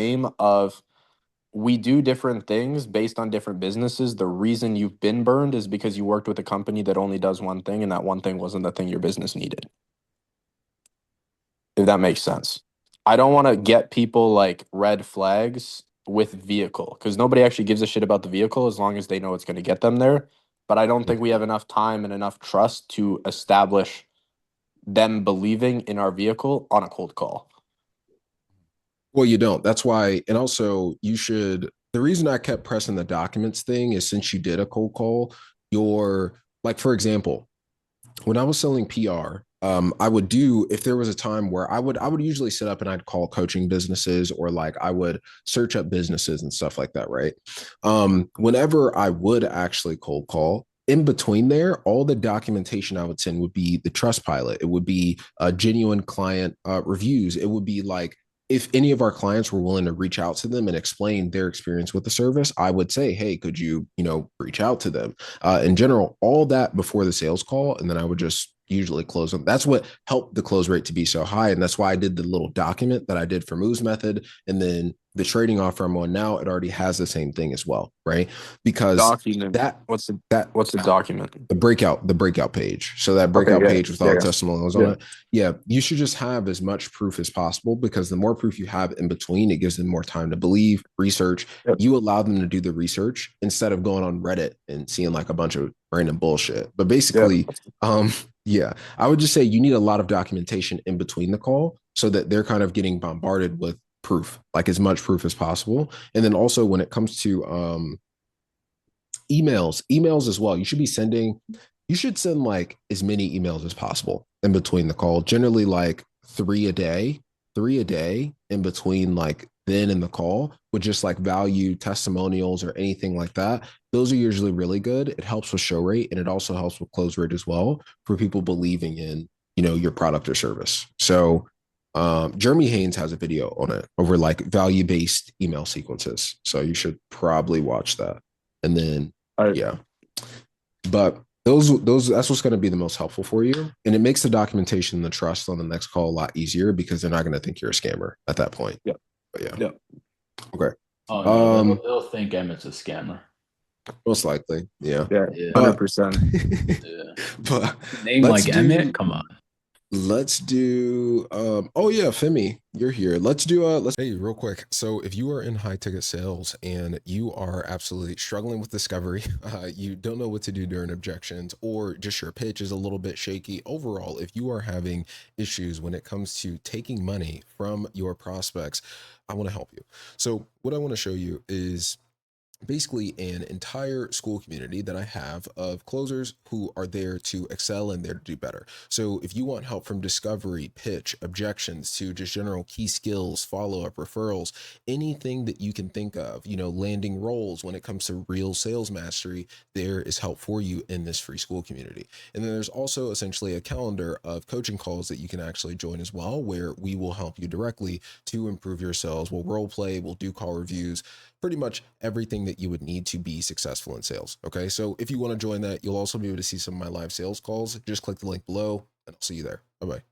Name of we do different things based on different businesses. The reason you've been burned is because you worked with a company that only does one thing, and that one thing wasn't the thing your business needed. If that makes sense. I don't want to get people like red flags with vehicle because nobody actually gives a shit about the vehicle as long as they know it's going to get them there. But I don't think we have enough time and enough trust to establish them believing in our vehicle on a cold call. Well, you don't. That's why, and also you should. The reason I kept pressing the documents thing is since you did a cold call, your like for example, when I was selling PR, I would do if there was a time where I would usually sit up and I'd call coaching businesses or like I would search up businesses and stuff like that, right? Whenever I would actually cold call, in between there, all the documentation I would send would be the trust pilot. It would be genuine client reviews. It would be like if any of our clients were willing to reach out to them and explain their experience with the service, I would say, hey, could you, reach out to them? In general, all that before the sales call. And then I would just usually close them. That's what helped the close rate to be so high. And that's why I did the little document that I did for Move's method. And then the trading offer I'm on now, it already has the same thing as well, right? Because Document. that What's the that what's the document? the breakout page. So that Okay, breakout yeah, page with all yeah, the yeah. testimonials on Yeah. it. Yeah, you should just have as much proof as possible because the more proof you have in between, it gives them more time to believe, research. Yep. You allow them to do the research instead of going on Reddit and seeing like a bunch of random bullshit. But Yep. basically, yeah, I would just say you need a lot of documentation in between the call so that they're kind of getting bombarded with proof, like as much proof as possible. And then also when it comes to emails as well. You should send like as many emails as possible in between the call. Generally like three a day in between like then and the call with just like value testimonials or anything like that. Those are usually really good. It helps with show rate and it also helps with close rate as well for people believing in, your product or service. So Jeremy Haynes has a video on it over like value based email sequences. So you should probably watch that. And then I, yeah. But those that's what's going to be the most helpful for you. And it makes the documentation and the trust on the next call a lot easier because they're not going to think you're a scammer at that point. yeah. But yeah. Yeah. Okay. Oh no, Um they'll think Emmett's a scammer. Most likely. Yeah. Yeah. Yeah, Hundred But percent. yeah. but Name let's like Emmett? do Come on. Let's do oh yeah, Femi, you're here. Let's do let's Hey, real quick. So if you are in high ticket sales and you are absolutely struggling with discovery, you don't know what to do during objections, or just your pitch is a little bit shaky. Overall, if you are having issues when it comes to taking money from your prospects, I want to help you. So what I want to show you is basically an entire school community that I have of closers who are there to excel and there to do better. So if you want help from discovery, pitch, objections to just general key skills, follow-up, referrals, anything that you can think of, landing roles when it comes to real sales mastery, there is help for you in this free school community. And then there's also essentially a calendar of coaching calls that you can actually join as well, where we will help you directly to improve your sales. We'll role play, we'll do call reviews, pretty much everything that you would need to be successful in sales. Okay. So if you want to join that, you'll also be able to see some of my live sales calls. Just click the link below and I'll see you there. Bye bye.